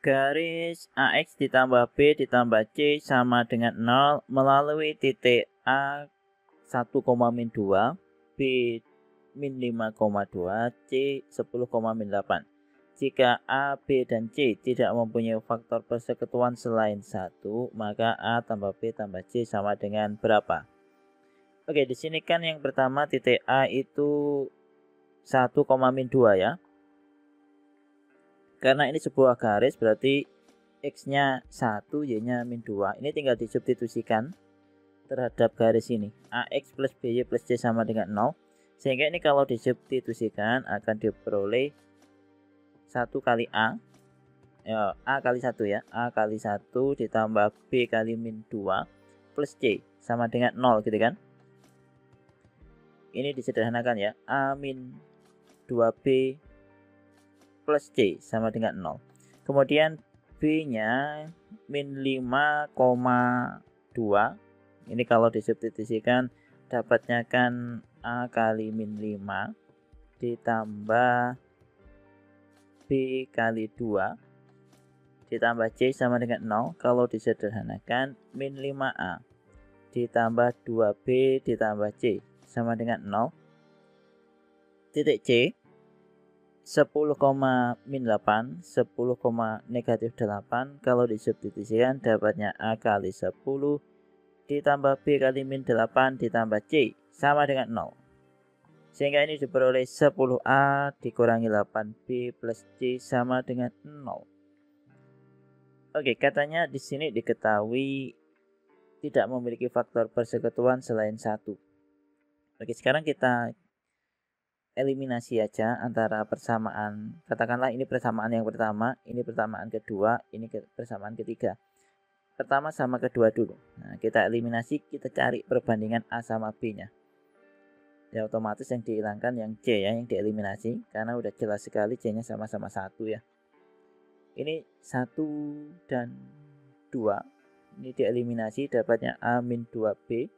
Garis AX ditambah B ditambah C sama dengan 0 melalui titik A 1,-2, B min 5,2, C 10,-8. Jika A, B, dan C tidak mempunyai faktor persekutuan selain 1, maka A tambah B tambah C sama dengan berapa? Oke, di sini kan yang pertama titik A itu 1,-2 ya. Karena ini sebuah garis berarti X-nya 1, Y-nya min 2. Ini tinggal disubstitusikan terhadap garis ini. AX plus BY plus C sama dengan 0. Sehingga ini kalau disubstitusikan akan diperoleh 1 kali A. Ya, A kali 1 ya. A kali 1 ditambah B kali min 2 plus C sama dengan 0 gitu kan. Ini disederhanakan ya. A min 2B plus C sama dengan 0. Kemudian B-nya min 5,2. Ini kalau disubstitusikan dapatnya kan A kali min 5 ditambah B kali 2 ditambah C sama dengan 0. Kalau disederhanakan min 5A ditambah 2B ditambah C sama dengan 0. Titik C 10,-8, 10,-8. Kalau disubstitusikan dapatnya A kali 10 ditambah B kali min 8 ditambah C sama dengan 0. Sehingga ini diperoleh 10A dikurangi 8B plus C sama dengan 0. Oke, katanya di sini diketahui tidak memiliki faktor persekutuan selain 1. Oke, sekarang kita eliminasi aja antara persamaan. Katakanlah ini persamaan yang pertama, ini persamaan kedua, ini persamaan ketiga. Pertama sama kedua dulu. Nah, kita eliminasi, kita cari perbandingan A sama B-nya. Ya otomatis yang dihilangkan yang C ya, yang dieliminasi karena udah jelas sekali C-nya sama-sama 1 ya. Ini 1 dan 2. Ini dieliminasi dapatnya A min 2B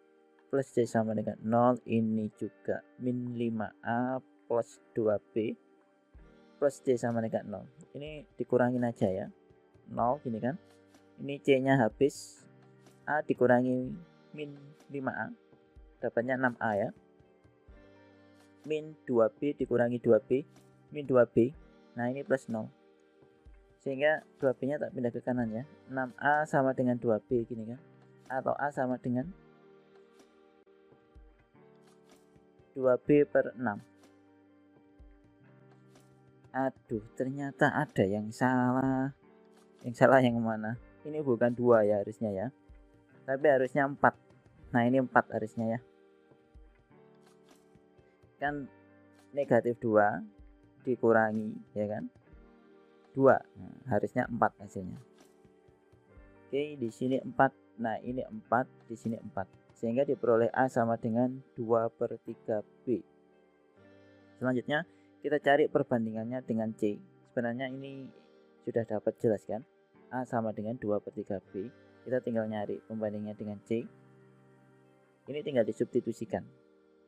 plus C sama dengan 0. Ini juga min 5A plus 2B plus C sama dengan 0. Ini dikurangin aja ya, 0 gini kan. Ini C nya habis, A dikurangi min 5A dapatnya 6A ya. Min 2B dikurangi 2B min 2B. Nah ini plus 0. Sehingga 2B nya tak pindah ke kanan ya. 6A sama dengan 2B gini kan. Atau A sama dengan 2B per 6. Aduh, ternyata ada yang salah. Yang salah yang mana? Ini bukan 2 ya harusnya ya. Tapi harusnya 4. Nah, ini 4 harusnya ya. Kan negatif 2 dikurangi ya kan? 2. Nah, harusnya 4 hasilnya. Oke, di sini 4. Nah, ini 4, di sini 4. Sehingga diperoleh A sama dengan 2/3B. Selanjutnya kita cari perbandingannya dengan C. Sebenarnya ini sudah dapat jelas kan. A sama dengan 2/3B. Kita tinggal nyari pembandingnya dengan C. Ini tinggal disubstitusikan.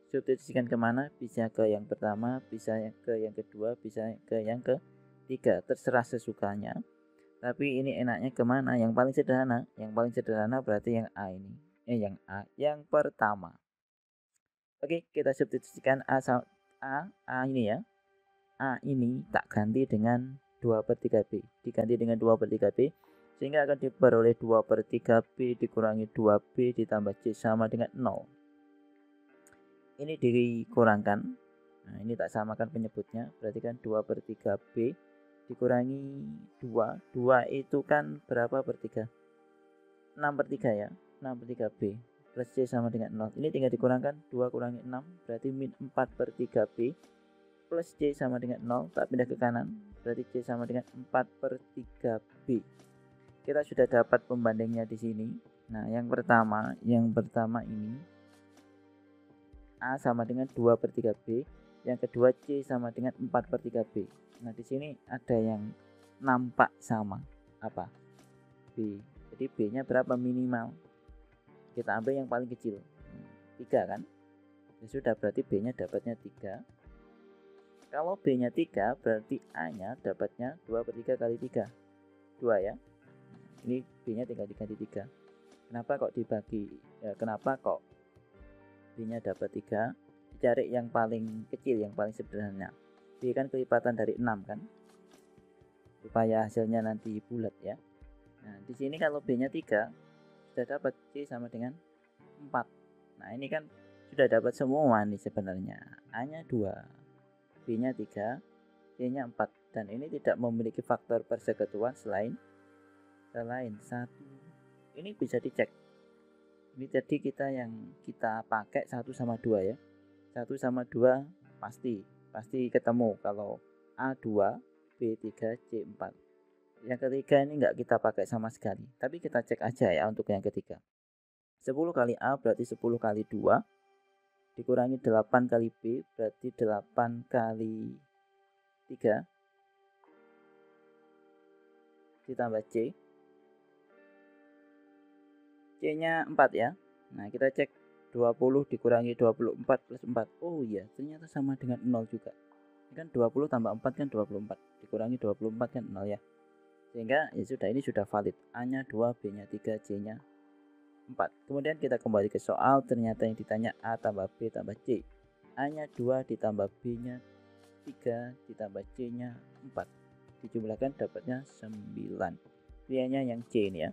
Substitusikan kemana? Bisa ke yang pertama, bisa ke yang kedua, bisa ke yang ketiga. Terserah sesukanya. Tapi ini enaknya kemana? Yang paling sederhana. Yang paling sederhana berarti yang A ini. Yang A yang pertama. Oke, kita substitusikan A ini ya. A ini tak ganti dengan 2/3B. Diganti dengan 2/3B. Sehingga akan diperoleh 2/3B dikurangi 2B ditambah C sama dengan 0. Ini dikurangkan. Nah, ini tak samakan penyebutnya. Berarti kan 2/3B dikurangi 2. 2 itu kan berapa per 3? 6/3 ya. 6/3B plus C sama dengan 0. Ini tinggal dikurangkan. 2 kurangi 6 berarti min 4/3B plus C sama dengan 0. Tak pindah ke kanan. Berarti C sama dengan 4/3B. Kita sudah dapat pembandingnya di sini. Nah, yang pertama ini A sama dengan 2/3B, yang kedua C sama dengan 4/3B. Nah, di sini ada yang nampak sama. Apa? B. Jadi B-nya berapa minimal? Kita ambil yang paling kecil. 3 kan? Ya sudah, berarti B-nya dapatnya 3. Kalau B-nya 3, berarti A-nya dapatnya 2/3 kali 3. 2 ya. Ini B-nya tinggal diganti 3. Kenapa kok dibagi? Kenapa kok B-nya dapat 3? Cari yang paling kecil, yang paling sederhana. B kan kelipatan dari 6 kan? Supaya hasilnya nanti bulat ya. Nah, di sini kalau B-nya 3, sudah dapat C sama dengan 4. Nah, ini kan sudah dapat semua nih sebenarnya. A-nya 2, B-nya 3, C-nya 4. Dan ini tidak memiliki faktor persekutuan selain 1. Ini bisa dicek. Ini tadi kita pakai 1 sama 2 ya. 1 sama 2 pasti ketemu kalau A2, B3, C4. Yang ketiga ini enggak kita pakai sama sekali, tapi kita cek aja ya untuk yang ketiga. 10 kali A berarti 10 kali 2 dikurangi 8 kali B berarti 8 kali 3 ditambah C. C-nya 4 ya. Nah, kita cek 20 dikurangi 24 plus 4. Oh iya, ternyata sama dengan 0 juga. Ini kan 20 tambah 4 kan 24. Dikurangi 24 kan 0 ya. Sehingga ya sudah, ini sudah valid. A-nya 2, B-nya 3, C-nya 4. Kemudian kita kembali ke soal, ternyata yang ditanya A tambah B tambah C. A-nya 2 ditambah B-nya 3 ditambah C-nya 4. Dijumlahkan dapatnya 9. Pilihnya yang C ini ya.